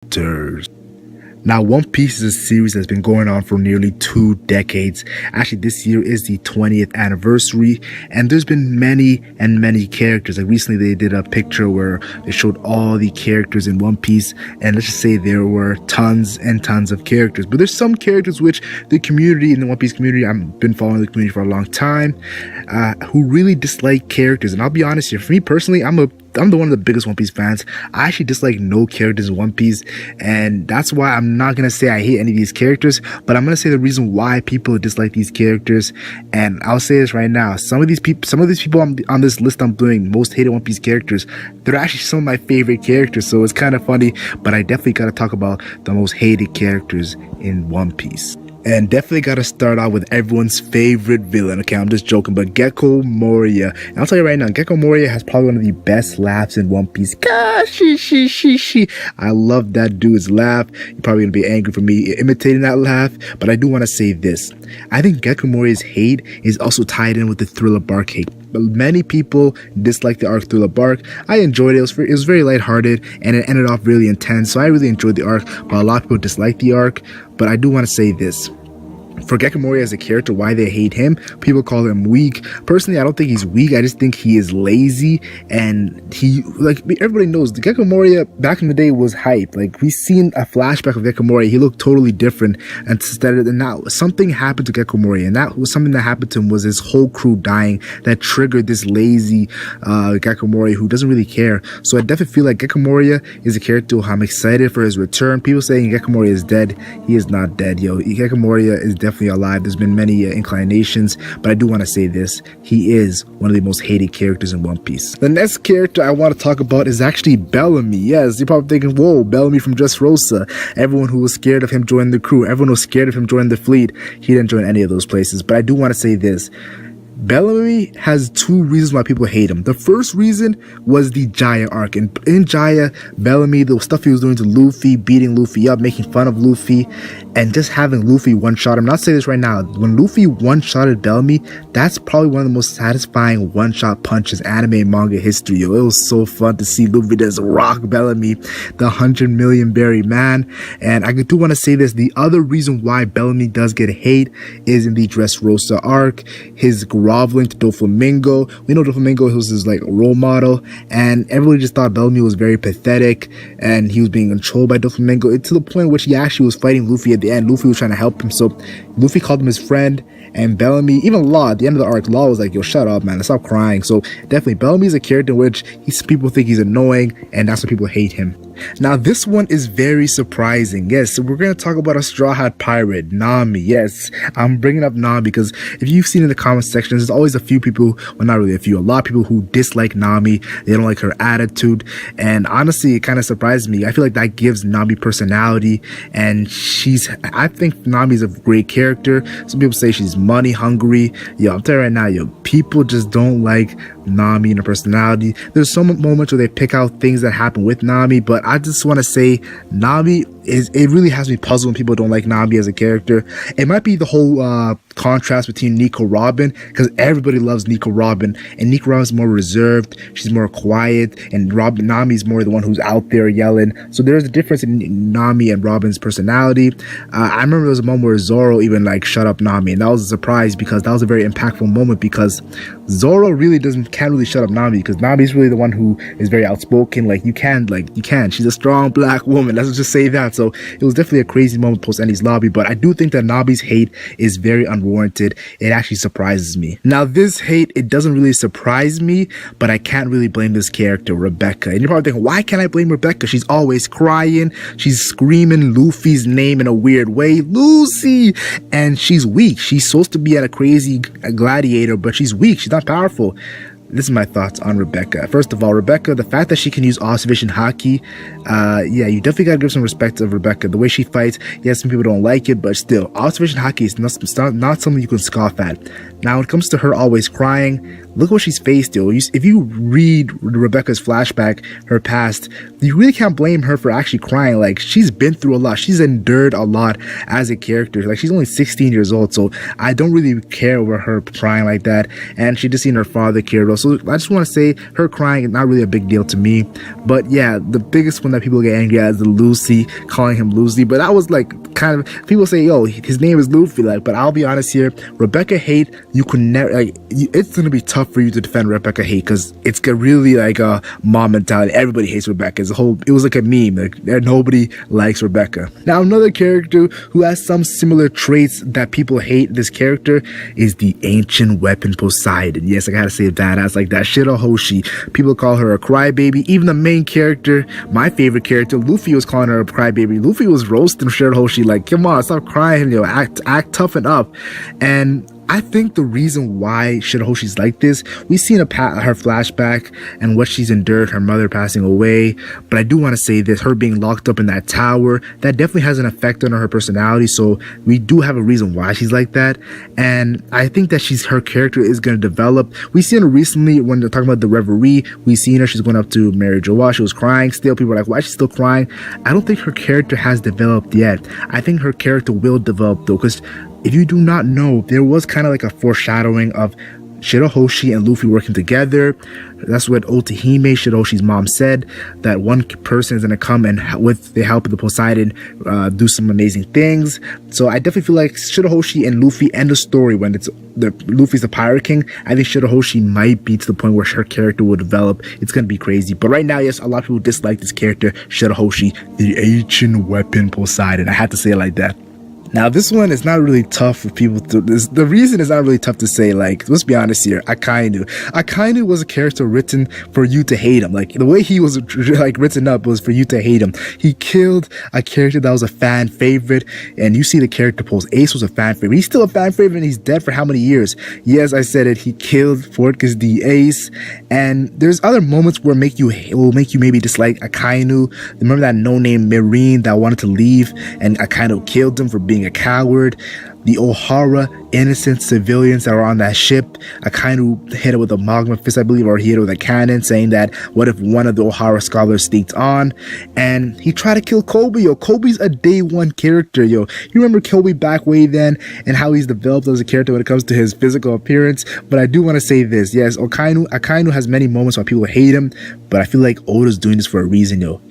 characters. Now, One Piece is a series that's been going on for nearly 2 decades. Actually, this year is the 20th anniversary, and there's been many and many characters. Like recently, they did a picture where they showed all the characters in One Piece, and let's just say there were tons and tons of characters. But there's some characters which the community, in the One Piece community, I've been following the community for a long time, who really dislike characters. And I'll be honest here, for me personally, I'm the one of the biggest One Piece fans. I actually dislike no characters in One Piece, and that's why I'm not gonna say I hate any of these characters, but I'm gonna say the reason why people dislike these characters. And I'll say this right now: some of these people on this list I'm doing most hated One Piece characters, they're actually some of my favorite characters. So it's kind of funny, but I definitely gotta talk about the most hated characters in One Piece. And definitely gotta start out with everyone's favorite villain. Okay, I'm just joking, but Gecko Moria. And I'll tell you right now, Gecko Moria has probably one of the best laughs in One Piece. She. I love that dude's laugh. You're probably gonna be angry for me imitating that laugh, but I do want to say this. I think Gecko Moria's hate is also tied in with the Thriller Bark hate. But many people dislike the arc Thriller Bark. I enjoyed it. It was very lighthearted, and it ended off really intense. So I really enjoyed the arc, but a lot of people dislike the arc. But I do want to say this. For Gecko Moria as a character, why they hate him, people call him weak. Personally, I don't think he's weak. I just think he is lazy, and everybody knows the Gecko Moria back in the day was hype. Like, we've seen a flashback of Gecko Moria. He looked totally different, and now something happened to Gecko Moria, and that was something that happened to him was his whole crew dying that triggered this lazy Gecko Moria who doesn't really care. So I definitely feel like Gecko Moria is a character who I'm excited for his return. People saying Gecko Moria is dead. He is not dead, yo. Gecko Moria is definitely alive. There's been many inclinations, but I do want to say this: he is one of the most hated characters in One Piece. The next character I want to talk about is actually Bellamy. Yes, you're probably thinking, whoa, Bellamy from Dressrosa. Everyone who was scared of him joining the crew, everyone who was scared of him joining the fleet, he didn't join any of those places. But I do want to say this: Bellamy has 2 reasons why people hate him. The first reason was the Jaya arc. And in Jaya, Bellamy, the stuff he was doing to Luffy, beating Luffy up, making fun of Luffy, and just having Luffy one-shot him. I'll say this right now: when Luffy one-shotted Bellamy, that's probably one of the most satisfying one-shot punches anime and manga history. Yo, it was so fun to see Luffy just rock Bellamy, the 100 million berry man. And I do want to say this: the other reason why Bellamy does get hate is in the Dressrosa arc, his groveling to Doflamingo. We know Doflamingo was his role model, and everybody just thought Bellamy was very pathetic, and he was being controlled by Doflamingo to the point in which he actually was fighting Luffy at the end. Luffy was trying to help him, so Luffy called him his friend, and Bellamy, even Law, at the end of the arc, Law was like, yo, shut up, man, stop crying. So definitely Bellamy is a character in which people think he's annoying, and that's why people hate him. Now, this one is very surprising. Yes, so we're going to talk about a Straw Hat Pirate, Nami. Yes, I'm bringing up Nami because if you've seen in the comment section, there's always a few people, well, not really a few, a lot of people who dislike Nami. They don't like her attitude, and honestly, it kind of surprises me. I feel like that gives Nami personality, and I think Nami's a great character. Some people say she's money hungry. Yo, I'm telling you right now, yo, people just don't like Nami and her personality. There's some moments where they pick out things that happen with Nami, but I just want to say Nami it really has me puzzled when people don't like Nami as a character. It might be the whole contrast between Nico Robin, because everybody loves Nico Robin, and Nico Robin's more reserved, she's more quiet, and Nami's more the one who's out there yelling. So there's a difference in Nami and Robin's personality. I remember there was a moment where Zoro even shut up Nami, and that was a surprise because that was a very impactful moment, because Zoro really can't really shut up Nami, because Nami's really the one who is very outspoken. You can. She's a strong black woman. Let's just say that. So it was definitely a crazy moment post Enies Lobby, but I do think that Nami's hate is very unwarranted. It actually surprises me. Now, this hate, it doesn't really surprise me, but I can't really blame this character, Rebecca. And you're probably thinking, why can't I blame Rebecca? She's always crying. She's screaming Luffy's name in a weird way, Lucy, and she's weak. She's supposed to be a crazy gladiator, but she's weak. She's not powerful. This is my thoughts on Rebecca. First of all, Rebecca, the fact that she can use all sufficient haki, yeah, you definitely gotta give some respect to Rebecca. The way she fights, yes, some people don't like it, but still, all sufficient haki is not something you can scoff at. Now, when it comes to her always crying, look what she's faced, yo. If you read Rebecca's flashback, her past, you really can't blame her for actually crying. Like, she's been through a lot. She's endured a lot as a character. Like, she's only 16 years old, so I don't really care over her crying like that. And she just seen her father killed. So I just want to say her crying is not really a big deal to me. But yeah, the biggest one that people get angry at is the Lucy, calling him Lucy. But that was like kind of, people say, yo, his name is Luffy. Like, but I'll be honest here, Rebecca hate, you could never, like, it's gonna be tough for you to defend Rebecca hate, because it's really like a mom mentality. Everybody hates Rebecca. It was like a meme. Like, nobody likes Rebecca. Now, another character who has some similar traits that people hate this character is the ancient weapon Poseidon. Yes, I gotta say badass like that. Shirahoshi. People call her a crybaby. Even the main character, my favorite character, Luffy, was calling her a crybaby. Luffy was roasting Shirahoshi like, come on, stop crying, yo, act toughen up. And I think the reason why Shirahoshi's like this, we've seen her flashback and what she's endured, her mother passing away. But I do want to say this, her being locked up in that tower, that definitely has an effect on her personality. So we do have a reason why she's like that. And I think that her character is going to develop. We've seen her recently when they're talking about the Reverie. We've seen her, she's going up to Mary Joa. She was crying still. People are like, why is she still crying? I don't think her character has developed yet. I think her character will develop though, because if you do not know, there was kind of like a foreshadowing of Shirahoshi and Luffy working together. That's what Otahime, Shirahoshi's mom, said, that one person is going to come and with the help of the Poseidon do some amazing things. So I definitely feel like Shirahoshi and Luffy end the story when Luffy's the Pirate King. I think Shirahoshi might be to the point where her character will develop. It's going to be crazy. But right now, yes, a lot of people dislike this character, Shirahoshi, the ancient weapon Poseidon. I had to say it like that. Now, this one is not really tough for people to... The reason it's not really tough to say, like, let's be honest here, Akainu. Akainu was a character written for you to hate him. Like, the way he was, like, written up was for you to hate him. He killed a character that was a fan favorite, and you see the character pose. Ace was a fan favorite. He's still a fan favorite, and he's dead for how many years? Yes, I said it. He killed Fortress the Ace, and there's other moments where it will make you maybe dislike Akainu. Remember that no-name Marine that wanted to leave, and Akainu killed him for being a coward. The Ohara innocent civilians that were on that ship, Akainu hit it with a magma fist, I believe, or he hit it with a cannon, saying that what if one of the Ohara scholars sneaked on, and he tried to kill Kobe. Yo, Kobe's a day one character. Yo, you remember Kobe back way then and how he's developed as a character when it comes to his physical appearance. But I do want to say this, yes, Akainu has many moments where people hate him, but I feel like Oda's doing this for a reason. Yo,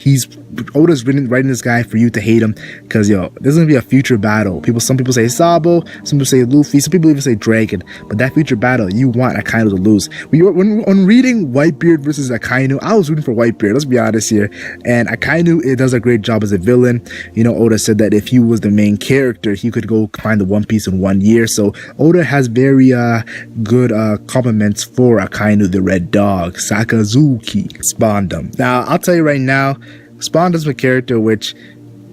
Oda's writing this guy for you to hate him, because yo, there's gonna be a future battle. Some people say Sabo, some people say Luffy, some people even say Dragon, but that future battle, you want Akainu to lose. When reading Whitebeard versus Akainu, I was rooting for Whitebeard, let's be honest here. And Akainu, it does a great job as a villain. You know, Oda said that if he was the main character, he could go find the One Piece in 1 year. So Oda has very good compliments for Akainu, the Red Dog, Sakazuki, Spondum. Now, I'll tell you right now, Spondum's a character which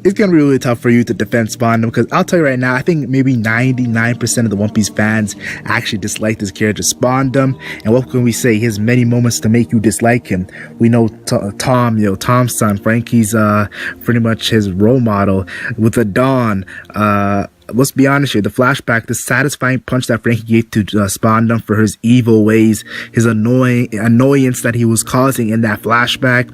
it's going to be really tough for you to defend Spondum, because I'll tell you right now, I think maybe 99% of the One Piece fans actually dislike this character, Spondum. And what can we say? He has many moments to make you dislike him. We know Tom's son, Frankie's pretty much his role model with the Dawn. Let's be honest here, the flashback, the satisfying punch that Frankie gave to Spondum for his evil ways, his annoyance that he was causing in that flashback.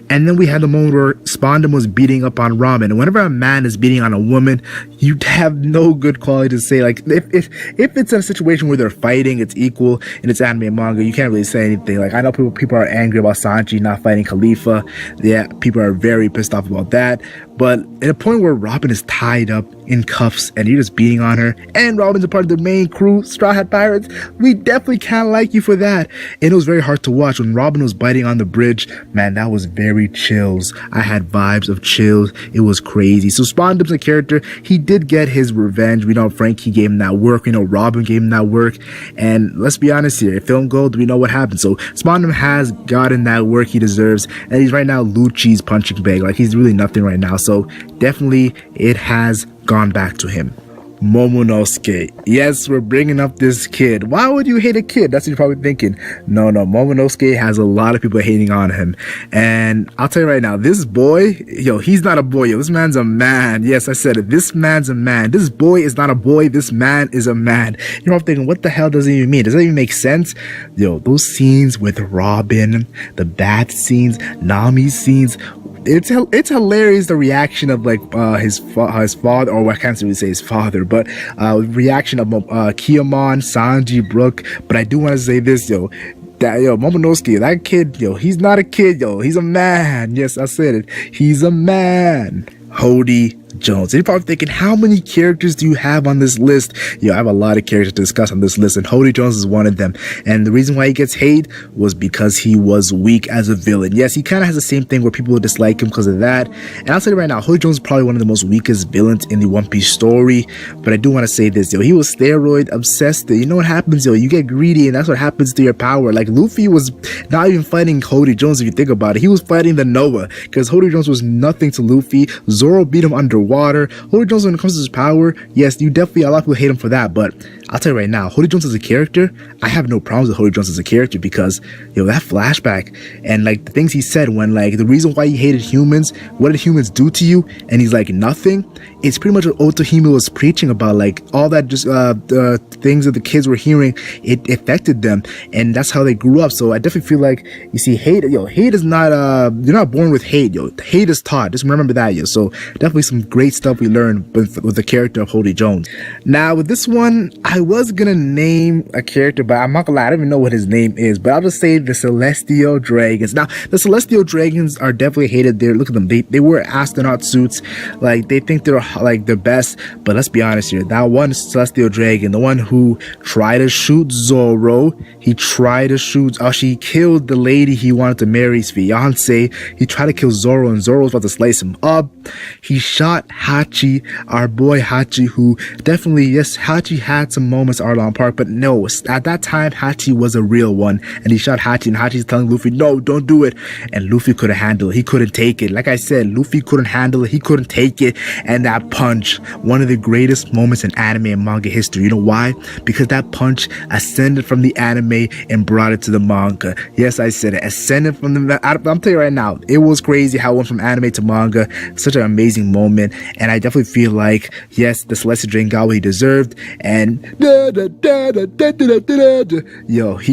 And then we had the moment where Spondum was beating up on Ramen. And whenever a man is beating on a woman, you have no good quality to say. Like, if it's in a situation where they're fighting, it's equal, and it's anime and manga, you can't really say anything. Like, I know people are angry about Sanji not fighting Khalifa. Yeah, people are very pissed off about that. But at a point where Robin is tied up in cuffs and you're just beating on her, and Robin's a part of the main crew, Straw Hat Pirates, we definitely can't like you for that. And it was very hard to watch when Robin was biting on the bridge. Man, that was very chills. I had vibes of chills. It was crazy. So Spondum's a character. He did get his revenge. We know Frankie gave him that work. We know Robin gave him that work. And let's be honest here, if Film Gold, we know what happened. So Spondum has gotten that work he deserves. And he's right now Lucci's punching bag. Like, he's really nothing right now. So definitely it has gone back to him. Momonosuke. Yes, we're bringing up this kid. Why would you hate a kid? That's what you're probably thinking. No, Momonosuke has a lot of people hating on him. And I'll tell you right now, this boy, he's not a boy. This man's a man. Yes, I said it. This man's a man. This boy is not a boy. This man is a man. You're all thinking, what the hell does it even mean? Does that even make sense? Those scenes with Robin, the bath scenes, Nami's scenes, it's hilarious, the reaction of like his father, or I can't really say his father, but reaction of Kiyomon, Sanji, Brook. But I do want to say this, Momonosuke, that kid, he's not a kid, he's a man. Yes, I said it. He's a man. Hody Jones. And you're probably thinking, how many characters do you have on this list? I have a lot of characters to discuss on this list, and Hody Jones is one of them. And the reason why he gets hate was because he was weak as a villain. Yes, he kind of has the same thing where people will dislike him because of that. And I'll tell you right now, Hody Jones is probably one of the most weakest villains in the One Piece story. But I do want to say this, he was steroid obsessed. You know what happens, you get greedy, and that's what happens to your power. Like, Luffy was not even fighting Hody Jones, if you think about it. He was fighting the Noah, because Hody Jones was nothing to Luffy. Zoro beat him underwater. Hody Jones, when it comes to his power, yes, a lot of people hate him for that, but I'll tell you right now, Hody Jones as a character, I have no problems with Hody Jones as a character, because that flashback and like the things he said when like the reason why he hated humans, what did humans do to you, and he's like nothing. It's pretty much what Otohime was preaching about, like all that just the things that the kids were hearing, it affected them, and that's how they grew up. So I definitely feel like, you see, hate is not you're not born with hate. Hate is taught. Just remember that. So definitely some great stuff we learned with the character of Hody Jones. Now with this one, I was gonna name a character, but I'm not gonna lie, I don't even know what his name is, but I'll just say the Celestial Dragons. Now the Celestial Dragons are definitely hated there. Look at them, they wear astronaut suits, like they think they're like the best, but let's be honest here, that one Celestial Dragon, the one who tried to shoot Zoro, she killed the lady he wanted to marry, his fiance. He tried to kill Zoro, and Zoro was about to slice him up. He shot Hachi, our boy Hachi, who definitely, yes, Hachi had some moments Arlong Park, but no, at that time Hachi was a real one, and he shot Hachi, and Hachi's telling Luffy, no, don't do it, and Luffy couldn't handle it. He couldn't take it. Like I said, Luffy couldn't handle it. He couldn't take it, and that punch, one of the greatest moments in anime and manga history. You know why? Because that punch ascended from the anime and brought it to the manga. Yes, I said it, ascended from the, I'm telling you right now, it was crazy how it went from anime to manga. Such an amazing moment, and I definitely feel like, yes, the Celestial Dragon got what he deserved, and he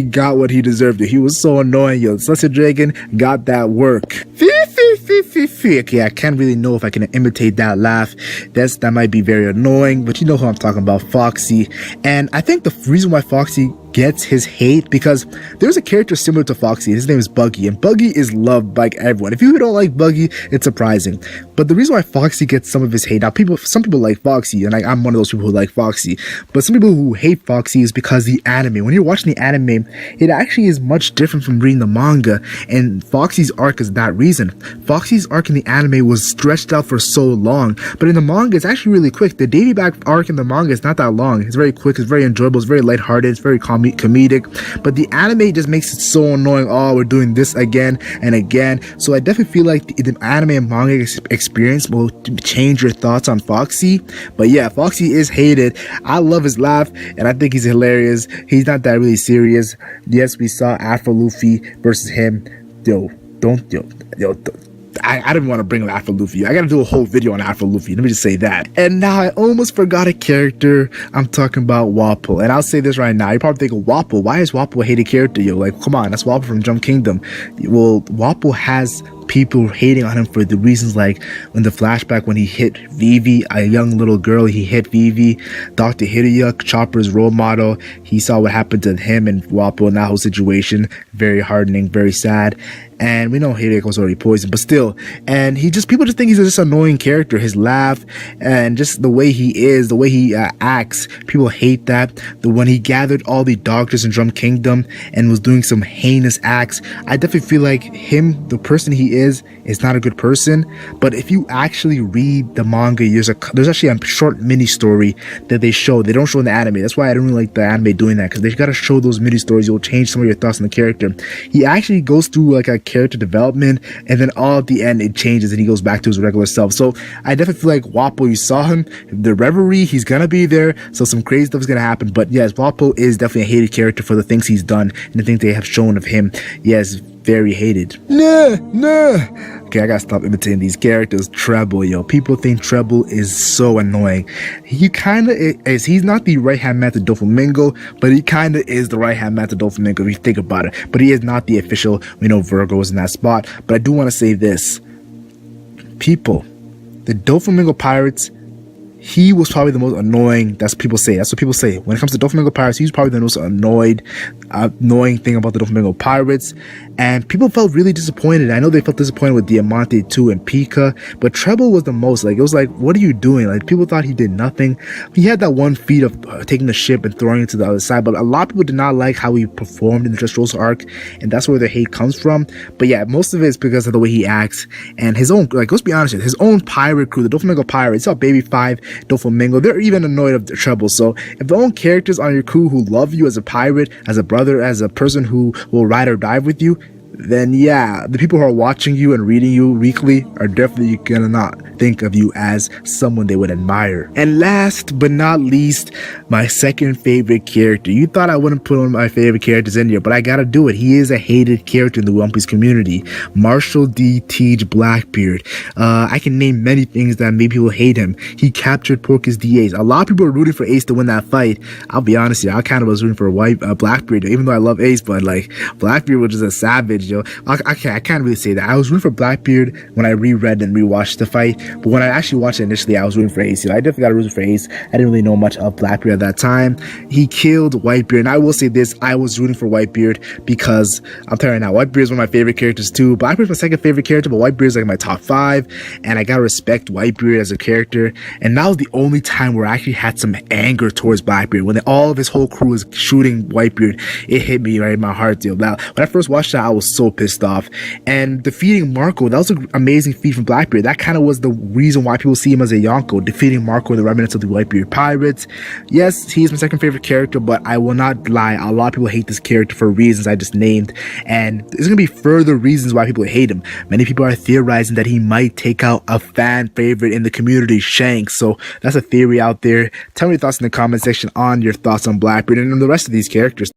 got what he deserved. He was so annoying. The Celestial Dragon got that work. Okay, I can't really know if I can imitate that laugh. That might be very annoying, but you know who I'm talking about, Foxy. And I think the reason why Foxy gets his hate, because there's a character similar to Foxy. His name is Buggy, and Buggy is loved by everyone. If you don't like Buggy, it's surprising. But the reason why Foxy gets some of his hate, now some people like Foxy, and I'm one of those people who like Foxy, but some people who hate Foxy is because the anime, when you're watching the anime, it actually is much different from reading the manga, and Foxy's arc is that reason. Foxy's arc in the anime was stretched out for so long, but in the manga, it's actually really quick. The Davy Back arc in the manga is not that long. It's very quick, it's very enjoyable, it's very lighthearted, it's very comedic, but the anime just makes it so annoying. Oh, we're doing this again and again. So I definitely feel like the anime and manga experience will change your thoughts on Foxy. But yeah, Foxy is hated. I love his laugh, and I think he's hilarious. He's not that really serious. Yes, we saw Afro Luffy versus him. I don't want to bring up Afro Luffy. I gotta do a whole video on Afro Luffy. Let me just say that. And now I almost forgot a character. I'm talking about Wapol. And I'll say this right now. You're probably thinking, Wapol, why is Wapol a hated character? Like, come on, that's Wapol from Jump Kingdom. Well, Wapol has people hating on him for the reasons like when the flashback when he hit Vivi, a young little girl, he hit Vivi. Dr. Hideya, Chopper's role model, he saw what happened to him and Wapol in that whole situation. Very hardening, very sad. And we know Hideya was already poisoned, but still. And people just think he's just an annoying character. His laugh and just the way he is, the way he acts, people hate that. When he gathered all the doctors in Drum Kingdom and was doing some heinous acts, I definitely feel like him, the person he is not a good person. But if you actually read the manga, there's actually a short mini story that they don't show in the anime. That's why I don't really like the anime doing that, because they gotta show those mini stories. You'll change some of your thoughts on the character. He actually goes through like a character development, and then all at the end it changes and he goes back to his regular self. So I definitely feel like Wapol, you saw him, the Reverie, he's gonna be there, so some crazy stuff is gonna happen. But yes, Wapol is definitely a hated character for the things he's done and the things they have shown of him. Yes, very hated. Nah. Okay, I gotta stop imitating these characters. Treble, yo. People think Treble is so annoying. He kinda is. He's not the right-hand man to Doflamingo, but he kinda is the right-hand man to Doflamingo if you think about it. But he is not the official, Virgo is in that spot. But I do want to say this. People, the Doflamingo Pirates, he was probably the most annoying. That's what people say. When it comes to Doflamingo Pirates, he's probably the most annoying thing about the Doflamingo Pirates. And people felt really disappointed. I know they felt disappointed with Diamante too and Pika, but Treble was the most. Like, it was like, what are you doing? Like, people thought he did nothing. He had that one feat of taking the ship and throwing it to the other side, but a lot of people did not like how he performed in the Dressrosa arc, and that's where the hate comes from. But yeah, most of it is because of the way he acts and his own, like, let's be honest, his own pirate crew, the Doflamingo Pirates, saw Baby 5, Doflamingo, they're even annoyed of the Treble. So if the own characters on your crew who love you as a pirate, as a brother, as a person who will ride or die with you, then yeah, the people who are watching you and reading you weekly are definitely gonna not think of you as someone they would admire. And last but not least, my second favorite character. You thought I wouldn't put one of my favorite characters in here, but I gotta do it. He is a hated character in the One Piece community. Marshall D. Teach Blackbeard. I can name many things that made people hate him. He captured Porky's D. Ace. A lot of people were rooting for Ace to win that fight. I'll be honest here, I kind of was rooting for Blackbeard, even though I love Ace, but like, Blackbeard was just a savage, yo. I can't really say that. I was rooting for Blackbeard when I reread and rewatched the fight, but when I actually watched it initially, I was rooting for Ace. I definitely got rooting for Ace. I didn't really know much of Blackbeard at that time. He killed Whitebeard, and I will say this, I was rooting for Whitebeard because I'm telling you now, Whitebeard is one of my favorite characters too. Blackbeard's my second favorite character, but Whitebeard is like my top 5, and I gotta respect Whitebeard as a character. And that was the only time where I actually had some anger towards Blackbeard. When all of his whole crew was shooting Whitebeard, it hit me right in my heart, yo. Now, when I first watched that, I was so pissed off. And defeating Marco, that was an amazing feat from Blackbeard. That kind of was the reason why people see him as a Yonko, defeating Marco and the remnants of the Whitebeard Pirates. Yes, he is my second favorite character, but I will not lie, a lot of people hate this character for reasons I just named, and there's gonna be further reasons why people hate him. Many people are theorizing that he might take out a fan favorite in the community, Shanks. So that's a theory out there. Tell me your thoughts in the comment section on your thoughts on Blackbeard and on the rest of these characters.